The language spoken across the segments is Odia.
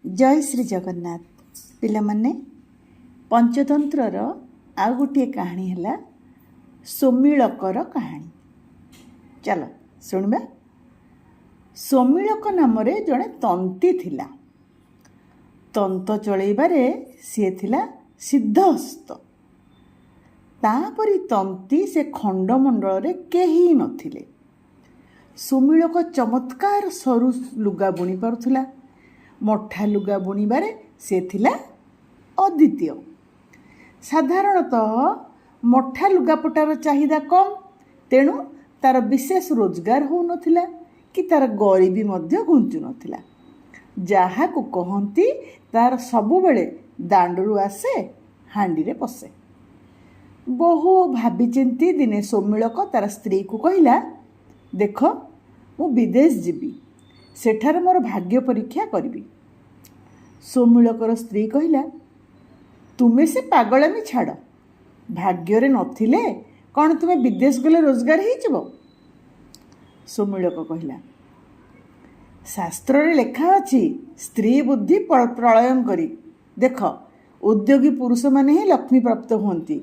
जय श्री जगन्नाथ पिलामाने पंचतंत्र आउ गोटे कहानी है सोमिलकर कहानी। चल शुणवा। सोमिलक नाम जड़े तंती थिला। तंत चलैबारे सी थिला सिद्धहस्त। तापरी तंती से खंडमंडल केही नथिले। सोमिलक चमत्कार सरू लुगा बुणी पारुथिला। मठा लुगा बुणीबारे से थिला अद्वितीय। साधारणतः मठा लुगापटार चाहिदा कम, तेणु तार विशेष रोजगार हो नथिला कि तार गरीबी मध्य घुंचु नथिला। जहाकू कहंती तार सबुबेले दांडरू आसे हांडी रे पसे। बहु भाभी चिंती दिने सोमिलक तार स्त्री को कहिला, देख मु विदेश जीवी, सेठार मोर भाग्य परीक्षा करी। सोमिलकर स्त्री कहिला, तुमे से पागलामी छाड़, भाग्य रे नथिले कौन तुमे विदेश गले रोजगार ही जीवो। सोमिलक कहिला, शास्त्र रे लेखा अछि स्त्री बुद्धि प्रलयन करी। देख उद्योगी पुरुष माने ही लक्ष्मी प्राप्त होती।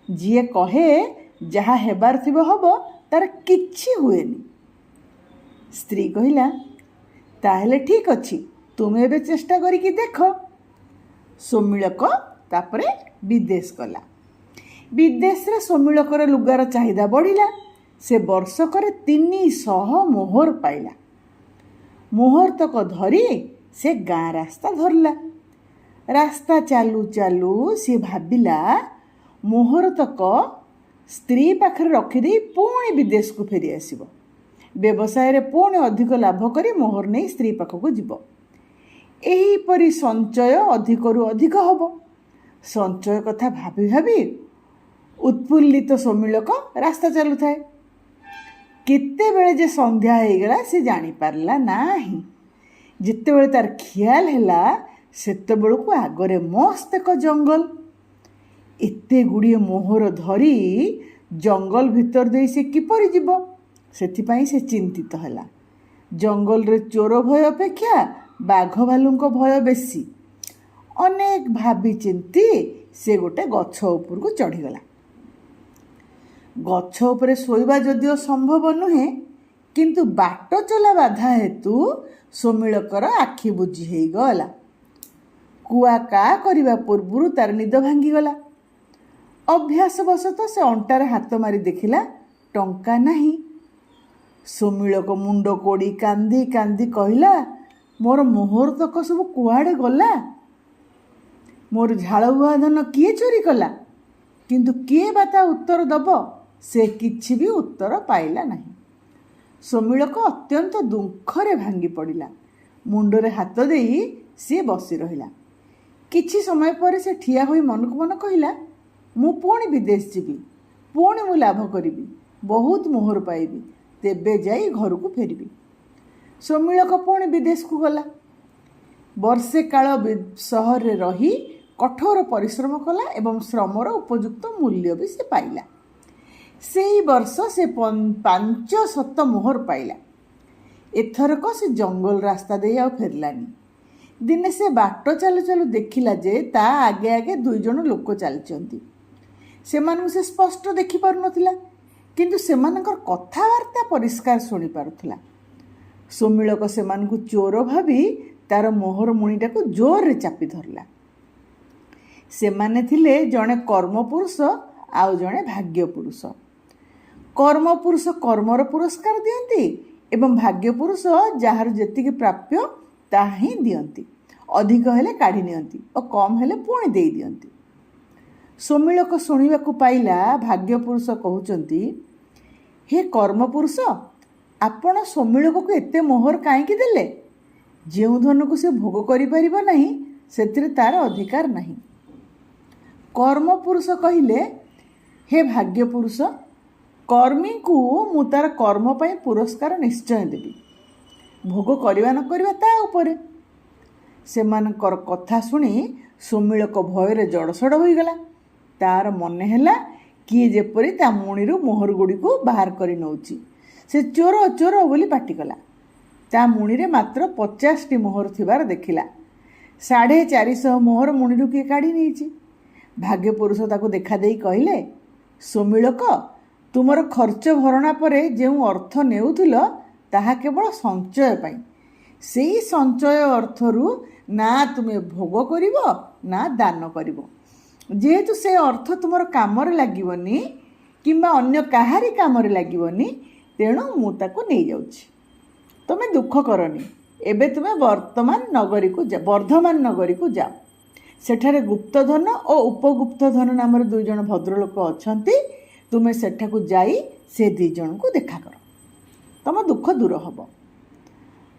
जीए कहे जहा हेबार थिबो हबो तार किछि हुएनी। स्त्री कहिला, ताहेले ठीक अच्छी, तुमे एबे चेष्टा करिकी देख। सोमिलक तापरे विदेश गला। विदेश रे सोमिलकर लुगार चाहिदा बढ़िला। से वर्षकर 300 मोहर पाइला। मोहर तक धरी से गाँ रास्ता धरला। रास्ता चालू चालू सी भाबिला मोहर तक स्त्री पाखरे रखिदे पुणी विदेश को फेरी आसिबो। व्यवसाय रे पुणी अधिक लाभ करी मोहर नहीं स्त्री पाखक जीव। एहीपरि संचय अधिकरु अधिक हब। संचय कथा भाभी भाभी उत्फुल्लित सोमिलक रास्ता चलु थाए। केते बेले जे संध्या हो गला से जानी पारला नाही। जिते बेले तार ख्याल हैला सेते बेलकु आगरे मस्त एक जंगल। एते गुड़िए मोहर धरी जंगल भितर दे से किपरि जीव, सेथिपाई से चिंतित हैला। जंगल रे चोर भय अपेक्षा बाघ भालुंको भय बेसी। अनेक भाभी चिंती से गोटे गछ उपर को चढ़ीगला। गछ उपरे शोइबा जदिओ संभव नुहे, किंतु बाट चला बाधा हेतु सोमिलकर आखि बुझी हेई गला। कुआ का करिबा पूर्वरु तार निद भांगी गला। अभ्यास बसत से अंटार हाथ मारी देखिला टंका नहीं। सोमिलक मुंड कोड़ी कांदी कांदी कहिला, मोर मोहर तक सब कुआड़े गला। मोर झाड़ुआ धन किए चोरी कला, किंतु किए बाता उत्तर दब, से किछि भी उत्तर पाइला नहीं। सोमिलक अत्यंत दुखरे भांगी पड़िला। मुंडरे हाथ देई सी बसी रहिला। किछि समय पर से ठिया होई मनकु मन कहिला, मु पुणी विदेश जीवी, पुणी मु लाभ करिबी, बहुत मोहर पाइबी, तेबे जाई घर को फेरिबी। सोमिलक पुणी विदेश को गला। वर्षे काल सहर रे रही कठोर परिश्रम कला एवं श्रमर उपयुक्त मूल्य भी से पाइला। सेही वर्ष से 500 मोहर पाइला। एथरक से जंगल रास्ता दे आ फेरलानी। दिने से बाट चालू चालू देखिला जे ता आगे आगे 2 जण लोक चलचंती। सेमानकु से स्पष्ट देखि पारु नथिला, किंतु सेमानकर कथावार्ता परिष्कार सुनी पारुथिला। सोमिलक सेमानकु चोर भाभी तार मोहर मुणीटा को जोर रे चापी धरला। सेमाने थिले जणे कर्मपुरुष आउ जणे भाग्य पुरुष। कर्मपुरुष कर्मर पुरस्कार दियंती एवं भाग्य पुरुष जार जेतिकी प्राप्य ताहा ही दियंती। अधिक हेले काढ़ी नियंती और कम हेले पुणी देई दियंती। सोमिलक शुणिबाकु पाइला भाग्य पुरुष कहउचंती, हे कर्मपुरुष, आपण सोमिलक को एते मोहर काईकी देले? जेउ धन को से भोग करि परिबो नाही, सेतिरे तार अधिकार नाही। कर्मपुरुष कहिले, हे भाग्य पुरुष, कर्मी को मु तार कर्म पई पुरस्कार निश्चय देबी। भोग करिवा न करिवा ता उपरे। सेमानकर कथा शुणी सोमिलक भयरे जड़सड़ होईगला। तार मने हैला किए जेपरी ता मुणीरू मोहर गुड़ी को बाहर करी नौची। से चोर चोर बोली पाटी कला। ता मुणीरे मात्र 50टी मोहर थिबार देखिला। 450 ମୋହର ମୁଣିରୁ କିଏ କାଢ଼ି ନେଇଛି। ଭାଗ୍ୟ ପୁରୁଷ ତାକୁ ଦେଖାଦେଇ କହିଲେ, ସୋମିଳକ, ତୁମର ଖର୍ଚ୍ଚ ଭରଣା ପରେ ଯେଉଁ ଅର୍ଥ ନେଉଥିଲ ତାହା କେବଳ ସଞ୍ଚୟ ପାଇଁ। ସେଇ ସଞ୍ଚୟ ଅର୍ଥରୁ ନା ତୁମେ ଭୋଗ କରିବ ନା ଦାନ କରିବ। ଯେହେତୁ ସେ ଅର୍ଥ ତୁମର କାମରେ ଲାଗିବନି କିମ୍ବା ଅନ୍ୟ କାହାରି କାମରେ ଲାଗିବନି, ତେଣୁ ମୁଁ ତାକୁ ନେଇଯାଉଛି। ତୁମେ ଦୁଃଖ କରନି। ଏବେ ତୁମେ ବର୍ଦ୍ଧମାନ ନଗରୀକୁ ଯାଅ। ସେଠାରେ ଗୁପ୍ତଧନ ଓ ଉପଗୁପ୍ତଧନ ନାମରେ 2 ଜଣ ଭଦ୍ରଲୋକ ଅଛନ୍ତି। ତୁମେ ସେଠାକୁ ଯାଇ ସେ 2 ଜଣଙ୍କୁ ଦେଖା କର, ତୁମ ଦୁଃଖ ଦୂର ହେବ।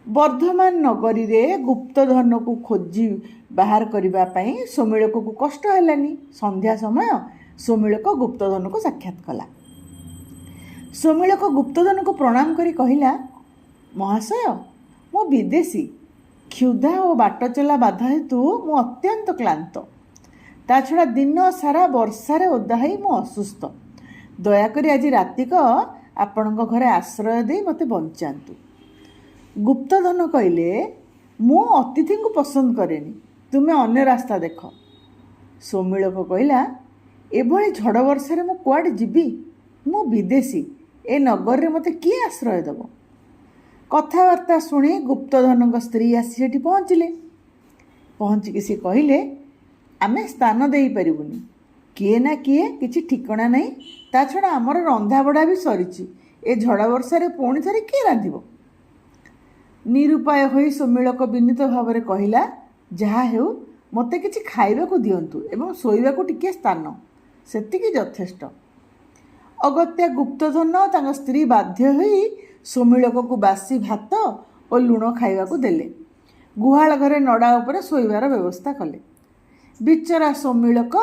ବର୍ଦ୍ଧମାନ ନଗରୀରେ ଗୁପ୍ତଧନକୁ ଖୋଜି ବାହାର କରିବା ପାଇଁ ସୋମିଳକକୁ କଷ୍ଟ ହେଲାନି। ସନ୍ଧ୍ୟା ସମୟ ସୋମିଳକ ଗୁପ୍ତଧନକୁ ସାକ୍ଷାତ କଲା। ସୋମିଳକ ଗୁପ୍ତଧନକୁ ପ୍ରଣାମ କରି କହିଲା, ମହାଶୟ, ମୁଁ ବିଦେଶୀ। କ୍ଷୁଧା ଓ ବାଟ ଚଲା ବାଧା ହେତୁ ମୁଁ ଅତ୍ୟନ୍ତ କ୍ଳାନ୍ତ। ତା ଛଡ଼ା ଦିନ ସାରା ବର୍ଷାରେ ଓଦା ହୋଇ ମୁଁ ଅସୁସ୍ଥ। ଦୟାକରି ଆଜି ରାତିକ ଆପଣଙ୍କ ଘରେ ଆଶ୍ରୟ ଦେଇ ମୋତେ ବଞ୍ଚାନ୍ତୁ। ଗୁପ୍ତଧନ କହିଲେ, ମୁଁ ଅତିଥିଙ୍କୁ ପସନ୍ଦ କରେନି, ତୁମେ ଅନ୍ୟ ରାସ୍ତା ଦେଖ। ସୋମିଳକ କହିଲା, ଏଭଳି ଝଡ଼ ବର୍ଷାରେ ମୁଁ କୁଆଡ଼େ ଯିବି? ମୁଁ ବିଦେଶୀ। ଏ ନଗରରେ ମୋତେ କିଏ ଆଶ୍ରୟ ଦେବ? କଥାବାର୍ତ୍ତା ଶୁଣି ଗୁପ୍ତଧନଙ୍କ ସ୍ତ୍ରୀ ଆସି ସେଠି ପହଞ୍ଚିଲେ। ପହଞ୍ଚିକି ସେ କହିଲେ, ଆମେ ସ୍ଥାନ ଦେଇପାରିବୁନି। କିଏ ନା କିଏ, କିଛି ଠିକଣା ନାହିଁ। ତା ଛଡ଼ା ଆମର ରନ୍ଧାବଢ଼ା ବି ସରିଛି। ଏ ଝଡ଼ ବର୍ଷାରେ ପୁଣି ଥରେ କିଏ ରାନ୍ଧିବ? ନିରୁପାୟ ହୋଇ ସୋମିଳକ ବିନୀତ ଭାବରେ କହିଲା, ଯାହା ହେଉ ମୋତେ କିଛି ଖାଇବାକୁ ଦିଅନ୍ତୁ ଏବଂ ଶୋଇବାକୁ ଟିକିଏ ସ୍ଥାନ, ସେତିକି ଯଥେଷ୍ଟ। ଅଗତ୍ୟା ଗୁପ୍ତଧନ ତାଙ୍କ ସ୍ତ୍ରୀ ବାଧ୍ୟ ହୋଇ ସୋମିଳକକୁ ବାସି ଭାତ ଓ ଲୁଣ ଖାଇବାକୁ ଦେଲେ। ଗୁହାଳ ଘରେ ନଡ଼ା ଉପରେ ଶୋଇବାର ବ୍ୟବସ୍ଥା କଲେ। ବିଚରା ସୋମିଳକ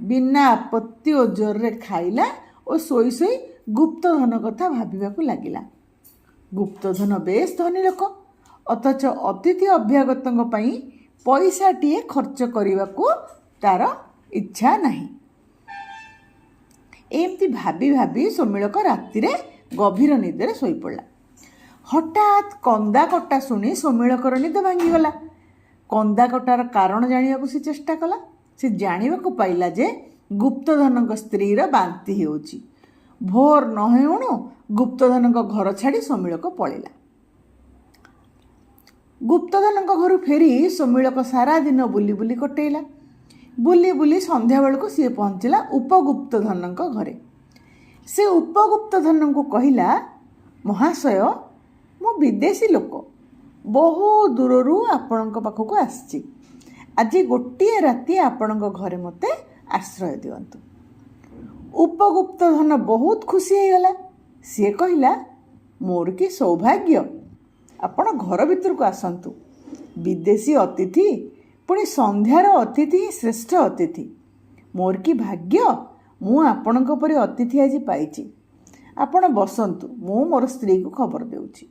ବିନା ଆପତ୍ତି ଓ ଜୋରରେ ଖାଇଲା ଓ ଶୋଇ ଶୋଇ ଗୁପ୍ତଧନ କଥା ଭାବିବାକୁ ଲାଗିଲା। ଗୁପ୍ତଧନ ବେଶ୍ ଧନୀ ଲୋକ, ଅଥଚ ଅତିଥି ଅଭ୍ୟାଗତଙ୍କ ପାଇଁ ପଇସାଟିଏ ଖର୍ଚ୍ଚ କରିବାକୁ ତାର ଇଚ୍ଛା ନାହିଁ। ଏମିତି ଭାବି ଭାବି ସୋମିଳକ ରାତିରେ ଗଭୀର ନିଦରେ ଶୋଇପଡ଼ିଲା। ହଠାତ୍ କନ୍ଦାକଟା ଶୁଣି ସୋମିଳକର ନିଦ ଭାଙ୍ଗିଗଲା। କନ୍ଦାକଟାର କାରଣ ଜାଣିବାକୁ ସେ ଚେଷ୍ଟା କଲା। ସେ ଜାଣିବାକୁ ପାଇଲା ଯେ ଗୁପ୍ତଧନଙ୍କ ସ୍ତ୍ରୀର ବାନ୍ତି ହେଉଛି। ଭୋର ନ ହେଉଣୁ ଗୁପ୍ତଧନଙ୍କ ଘର ଛାଡ଼ି ସୋମିଳକ ପଳେଇଲା। ଗୁପ୍ତଧନଙ୍କ ଘରୁ ଫେରି ସୋମିଳକ ସାରା ଦିନ ବୁଲି ବୁଲି କଟେଇଲା। ବୁଲି ବୁଲି ସନ୍ଧ୍ୟାବେଳକୁ ସିଏ ପହଞ୍ଚିଲା ଉପଗୁପ୍ତଧନଙ୍କ ଘରେ। ସେ ଉପଗୁପ୍ତଧନଙ୍କୁ କହିଲା, ମହାଶୟ, ମୁଁ ବିଦେଶୀ ଲୋକ, ବହୁ ଦୂରରୁ ଆପଣଙ୍କ ପାଖକୁ ଆସିଛି। ଆଜି ଗୋଟିଏ ରାତି ଆପଣଙ୍କ ଘରେ ମୋତେ ଆଶ୍ରୟ ଦିଅନ୍ତୁ। ଉପଗୁପ୍ତଧନ ବହୁତ ଖୁସି ହେଇଗଲା। ସିଏ କହିଲା, ମୋର କି ସୌଭାଗ୍ୟ, ଆପଣ ଘର ଭିତରକୁ ଆସନ୍ତୁ। ବିଦେଶୀ ଅତିଥି, ପୁଣି ସନ୍ଧ୍ୟାର ଅତିଥି ହିଁ ଶ୍ରେଷ୍ଠ ଅତିଥି। ମୋର କି ଭାଗ୍ୟ, ମୁଁ ଆପଣଙ୍କ ପରି ଅତିଥି ଆଜି ପାଇଛି। ଆପଣ ବସନ୍ତୁ, ମୁଁ ମୋର ସ୍ତ୍ରୀକୁ ଖବର ଦେଉଛି।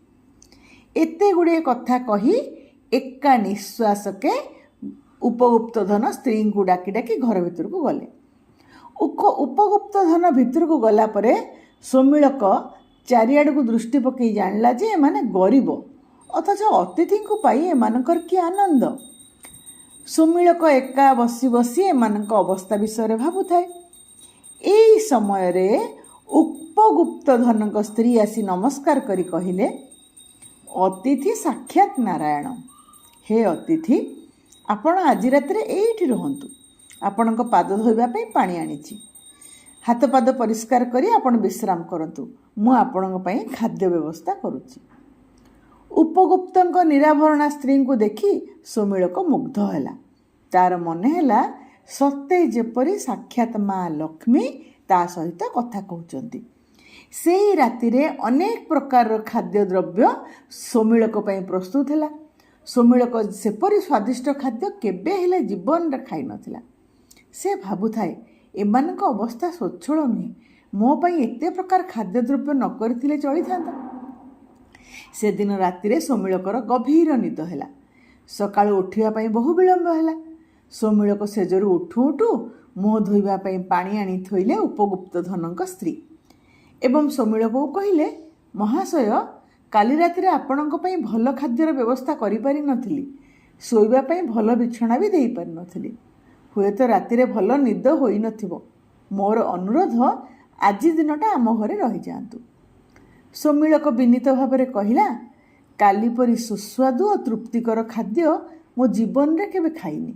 ଏତେ ଗୁଡ଼ିଏ କଥା କହି ଏକା ନିଶ୍ୱାସକେ ଉପଗୁପ୍ତଧନ ସ୍ତ୍ରୀଙ୍କୁ ଡାକି ଡାକି ଘର ଭିତରକୁ ଗଲେ। ଉପଗୁପ୍ତଧନ ଭିତରକୁ ଗଲା ପରେ ସୋମିଳକ ଚାରିଆଡ଼କୁ ଦୃଷ୍ଟି ପକାଇ ଜାଣିଲା ଯେ ଏମାନେ ଗରିବ, ଅଥଚ ଅତିଥିଙ୍କୁ ପାଇ ଏମାନଙ୍କର କି ଆନନ୍ଦ। ସୋମିଳକ ଏକା ବସି ବସି ଏମାନଙ୍କ ଅବସ୍ଥା ବିଷୟରେ ଭାବୁଥାଏ। ଏହି ସମୟରେ ଉପଗୁପ୍ତଧନଙ୍କ ସ୍ତ୍ରୀ ଆସି ନମସ୍କାର କରି କହିଲେ, ଅତିଥି ସାକ୍ଷାତ ନାରାୟଣ। ହେ ଅତିଥି, ଆପଣ ଆଜି ରାତିରେ ଏଇଠି ରୁହନ୍ତୁ। ଆପଣଙ୍କ ପାଦ ଧୋଇବା ପାଇଁ ପାଣି ଆଣିଛି। ହାତ ପାଦ ପରିଷ୍କାର କରି ଆପଣ ବିଶ୍ରାମ କରନ୍ତୁ। ମୁଁ ଆପଣଙ୍କ ପାଇଁ ଖାଦ୍ୟ ବ୍ୟବସ୍ଥା କରୁଛି। ଉପଗୁପ୍ତଙ୍କ ନିରାଭରଣା ସ୍ତ୍ରୀଙ୍କୁ ଦେଖି ସୋମିଳକ ମୁଗ୍ଧ ହେଲା। ତାର ମନେ ହେଲା ସତେ ଯେପରି ସାକ୍ଷାତ ମା ଲକ୍ଷ୍ମୀ ତା ସହିତ କଥା କହୁଛନ୍ତି। ସେହି ରାତିରେ ଅନେକ ପ୍ରକାରର ଖାଦ୍ୟଦ୍ରବ୍ୟ ସୋମିଳକ ପାଇଁ ପ୍ରସ୍ତୁତ ହେଲା। ସୋମିଳକ ସେପରି ସ୍ୱାଦିଷ୍ଟ ଖାଦ୍ୟ କେବେ ହେଲେ ଜୀବନରେ ଖାଇନଥିଲା। ସେ ଭାବୁଥାଏ, ଏମାନଙ୍କ ଅବସ୍ଥା ସ୍ୱଚ୍ଛଳ ନୁହେଁ। ମୋ ପାଇଁ ଏତେ ପ୍ରକାର ଖାଦ୍ୟଦ୍ରବ୍ୟ ନ କରିଥିଲେ ଚଳିଥାନ୍ତା। ସେଦିନ ରାତିରେ ସୋମିଳକର ଗଭୀର ନିଦ ହେଲା। ସକାଳୁ ଉଠିବା ପାଇଁ ବହୁ ବିଳମ୍ବ ହେଲା। ସୋମିଳକ ସେଜରୁ ଉଠୁ ଉଠୁ ମୁହଁ ଧୋଇବା ପାଇଁ ପାଣି ଆଣି ଥୋଇଲେ ଉପଗୁପ୍ତଧନଙ୍କ ସ୍ତ୍ରୀ ଏବଂ ସୋମିଳକକୁ କହିଲେ, ମହାଶୟ, କାଲି ରାତିରେ ଆପଣଙ୍କ ପାଇଁ ଭଲ ଖାଦ୍ୟର ବ୍ୟବସ୍ଥା କରିପାରିନଥିଲି। ଶୋଇବା ପାଇଁ ଭଲ ବିଛଣା ବି ଦେଇପାରିନଥିଲି। ହୁଏତ ରାତିରେ ଭଲ ନିଦ ହୋଇନଥିବ। ମୋର ଅନୁରୋଧ, ଆଜି ଦିନଟା ଆମ ଘରେ ରହିଯାଆନ୍ତୁ। ସୌମିଳକ ବିନୀତ ଭାବରେ କହିଲା, କାଲି ପରି ସୁସ୍ୱାଦୁ ଓ ତୃପ୍ତିକର ଖାଦ୍ୟ ମୋ ଜୀବନରେ କେବେ ଖାଇନି।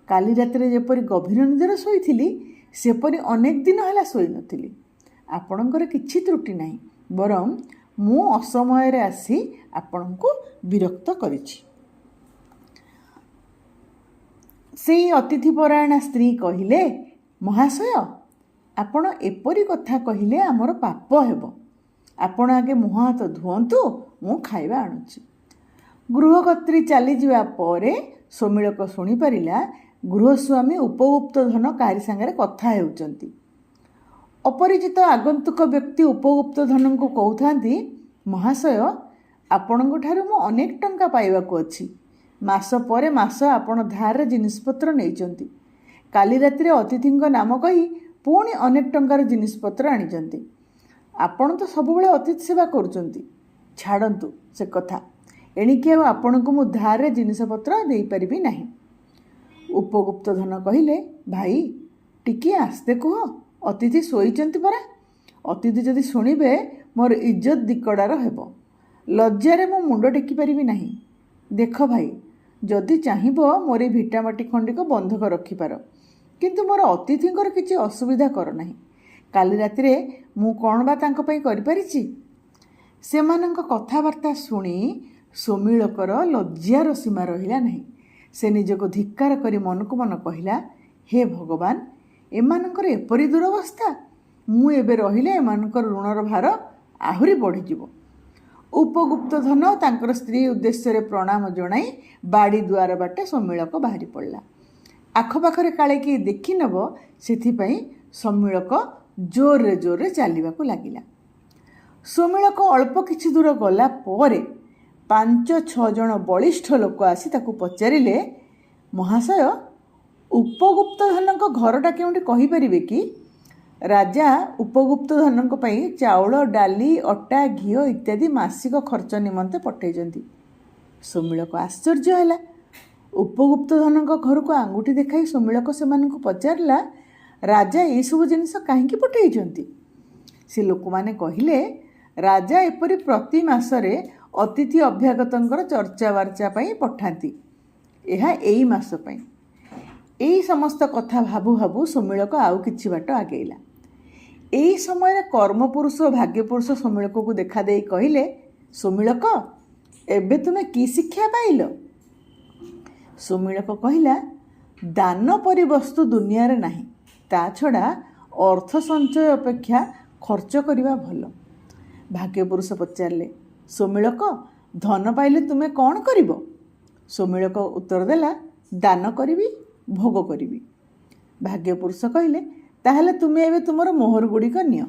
କାଲି ରାତିରେ ଯେପରି ଗଭୀର ନିଦରେ ଶୋଇଥିଲି, ସେପରି ଅନେକ ଦିନ ହେଲା ଶୋଇନଥିଲି। ଆପଣଙ୍କର କିଛି ତ୍ରୁଟି ନାହିଁ, ବରଂ ମୁଁ ଅସମୟରେ ଆସି ଆପଣଙ୍କୁ ବିରକ୍ତ କରିଛି। ସେଇ ଅତିଥିପରାୟଣା ସ୍ତ୍ରୀ କହିଲେ, ମହାଶୟ, ଆପଣ ଏପରି କଥା କହିଲେ ଆମର ପାପ ହେବ। ଆପଣ ଆଗେ ମୁହଁ ହାତ ଧୁଅନ୍ତୁ, ମୁଁ ଖାଇବା ଆଣୁଛି। ଗୃହକର୍ତ୍ରୀ ଚାଲିଯିବା ପରେ ସୌମିଳକ ଶୁଣିପାରିଲା, ଗୃହସ୍ୱାମୀ ଉପଗୁପ୍ତ ଧନ କାହାରି ସାଙ୍ଗରେ କଥା ହେଉଛନ୍ତି। ଅପରିଚିତ ଆଗନ୍ତୁକ ବ୍ୟକ୍ତି ଉପଗୁପ୍ତ ଧନଙ୍କୁ କହୁଥାନ୍ତି, ମହାଶୟ, ଆପଣଙ୍କ ଠାରୁ ମୁଁ ଅନେକ ଟଙ୍କା ପାଇବାକୁ ଅଛି। ମାସ ପରେ ମାସ ଆପଣ ଧାରରେ ଜିନିଷପତ୍ର ନେଇଛନ୍ତି। କାଲି ରାତିରେ ଅତିଥିଙ୍କ ନାମ କହି ପୁଣି ଅନେକ ଟଙ୍କାର ଜିନିଷପତ୍ର ଆଣିଛନ୍ତି। ଆପଣ ତ ସବୁବେଳେ ଅତିଥି ସେବା କରୁଛନ୍ତି। ଛାଡ଼ନ୍ତୁ ସେ କଥା। ଏଣିକି ଆଉ ଆପଣଙ୍କୁ ମୁଁ ଧାରରେ ଜିନିଷପତ୍ର ଦେଇପାରିବି ନାହିଁ। ଉପଗୁପ୍ତ ଧନ କହିଲେ, ଭାଇ, ଟିକିଏ ଆସ୍ତେ କୁହ, ଅତିଥି ଶୋଇଛନ୍ତି ପରା। ଅତିଥି ଯଦି ଶୁଣିବେ, ମୋର ଇଜ୍ଜତ ଦିକଡ଼ାର ହେବ। ଲଜ୍ଜାରେ ମୁଁ ମୁଣ୍ଡ ଟେକି ପାରିବି ନାହିଁ। ଦେଖ ଭାଇ, ଯଦି ଚାହିଁବ ମୋର ଏ ଭିଟାମାଟି ଖଣ୍ଡିକ ବନ୍ଧକ ରଖିପାର, କିନ୍ତୁ ମୋର ଅତିଥିଙ୍କର କିଛି ଅସୁବିଧା କର ନାହିଁ। କାଲି ରାତିରେ ମୁଁ କ'ଣ ବା ତାଙ୍କ ପାଇଁ କରିପାରିଛି? ସେମାନଙ୍କ କଥାବାର୍ତ୍ତା ଶୁଣି ସୌମିଳକର ଲଜ୍ଜାର ସୀମା ରହିଲା ନାହିଁ। ସେ ନିଜକୁ ଧିକ୍କାର କରି ମନକୁ ମନ କହିଲା, ହେ ଭଗବାନ, ଏମାନଙ୍କର ଏପରି ଦୁରବସ୍ଥା। ମୁଁ ଏବେ ରହିଲେ ଏମାନଙ୍କର ଋଣର ଭାର ଆହୁରି ବଢ଼ିଯିବ। ଉପଗୁପ୍ତ ଧନ ତାଙ୍କର ସ୍ତ୍ରୀ ଉଦ୍ଦେଶ୍ୟରେ ପ୍ରଣାମ ଜଣାଇ ବାଡ଼ି ଦୁଆର ବାଟେ ସୌମିଳକ ବାହାରି ପଡ଼ିଲା। ଆଖପାଖରେ କାଳେ କିଏ ଦେଖିନେବ, ସେଥିପାଇଁ ସୌମିଳକ ଜୋରରେ ଜୋରରେ ଚାଲିବାକୁ ଲାଗିଲା। ସୌମିଳକ ଅଳ୍ପ କିଛି ଦୂର ଗଲା ପରେ 5-6 ଜଣ ବଳିଷ୍ଠ ଲୋକ ଆସି ତାକୁ ପଚାରିଲେ, ମହାଶୟ, ଉପଗୁପ୍ତ ଧନଙ୍କ ଘରଟା କେଉଁଠି କହିପାରିବେ କି? ରାଜା ଉପଗୁପ୍ତ ଧନଙ୍କ ପାଇଁ ଚାଉଳ, ଡାଲି, ଅଟା, ଘିଅ ଇତ୍ୟାଦି ମାସିକ ଖର୍ଚ୍ଚ ନିମନ୍ତେ ପଠାଇଛନ୍ତି। ସୌମିଳକ ଆଶ୍ଚର୍ଯ୍ୟ ହେଲା। ଉପଗୁପ୍ତ ଧନଙ୍କ ଘରକୁ ଆଙ୍ଗୁଠି ଦେଖାଇ ସୌମିଳକ ସେମାନଙ୍କୁ ପଚାରିଲା, ରାଜା ଏଇସବୁ ଜିନିଷ କାହିଁକି ପଠାଇଛନ୍ତି? ସେ ଲୋକମାନେ କହିଲେ, ରାଜା ଏପରି ପ୍ରତି ମାସରେ ଅତିଥି ଅଭ୍ୟାଗତଙ୍କର ଚର୍ଚ୍ଚାବାର୍ଚ୍ଚା ପାଇଁ ପଠାନ୍ତି। ଏହା ଏଇ ମାସ ପାଇଁ। ଏହି ସମସ୍ତ କଥା ଭାବୁ ଭାବୁ ସୌମିଳକ ଆଉ କିଛି ବାଟ ଆଗେଇଲା। ଏହି ସମୟରେ କର୍ମପୁରୁଷ ଓ ଭାଗ୍ୟପୁରୁଷ ସୌମିଳକକୁ ଦେଖାଦେଇ କହିଲେ, ସୌମିଳକ, ଏବେ ତୁମେ କି ଶିକ୍ଷା ପାଇଲ? ସୌମିଳକ କହିଲା, ଦାନ ପରି ବସ୍ତୁ ଦୁନିଆରେ ନାହିଁ। ତା ଛଡ଼ା ଅର୍ଥ ସଞ୍ଚୟ ଅପେକ୍ଷା ଖର୍ଚ୍ଚ କରିବା ଭଲ। ଭାଗ୍ୟପୁରୁଷ ପଚାରିଲେ, ସୌମିଳକ, ଧନ ପାଇଲେ ତୁମେ କ'ଣ କରିବ? ସୌମିଳକ ଉତ୍ତର ଦେଲା, ଦାନ କରିବି, ଭୋଗ କରିବି। ଭାଗ୍ୟପୁରୁଷ କହିଲେ, ତାହେଲେ ତୁମେ ଏବେ ତୁମର ମୋହର ଗୁଡ଼ିକ ନିଅ।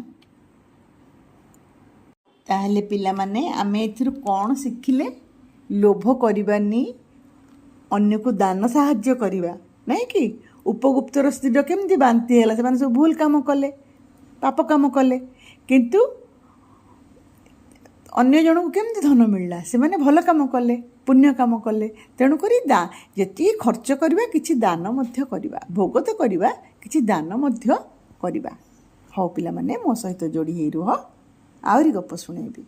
ତାହେଲେ ପିଲାମାନେ, ଆମେ ଏଥିରୁ କ'ଣ ଶିଖିଲେ? ଲୋଭ କରିବାନି, ଅନ୍ୟକୁ ଦାନ ସାହାଯ୍ୟ କରିବା, ନାଇଁ କି? ଉପଗୁପ୍ତର ସ୍ତ୍ରୀର କେମିତି ବାନ୍ତି ହେଲା? ସେମାନେ ସବୁ ଭୁଲ କାମ କଲେ, ପାପ କାମ କଲେ, କିନ୍ତୁ ଅନ୍ୟ ଜଣଙ୍କୁ କେମିତି ଧନ ମିଳିଲା? ସେମାନେ ଭଲ କାମ କଲେ, ପୁଣ୍ୟ କାମ କଲେ। ତେଣୁକରି ଯେତିକି ଖର୍ଚ୍ଚ କରିବା, କିଛି ଦାନ ମଧ୍ୟ କରିବା। ଭୋଗ ତ କରିବା, କିଛି ଦାନ ମଧ୍ୟ କରିବା। ହଉ ପିଲାମାନେ, ମୋ ସହିତ ଯୋଡ଼ି ହେଇ ରୁହ, ଆହୁରି ଗପ ଶୁଣେଇବି।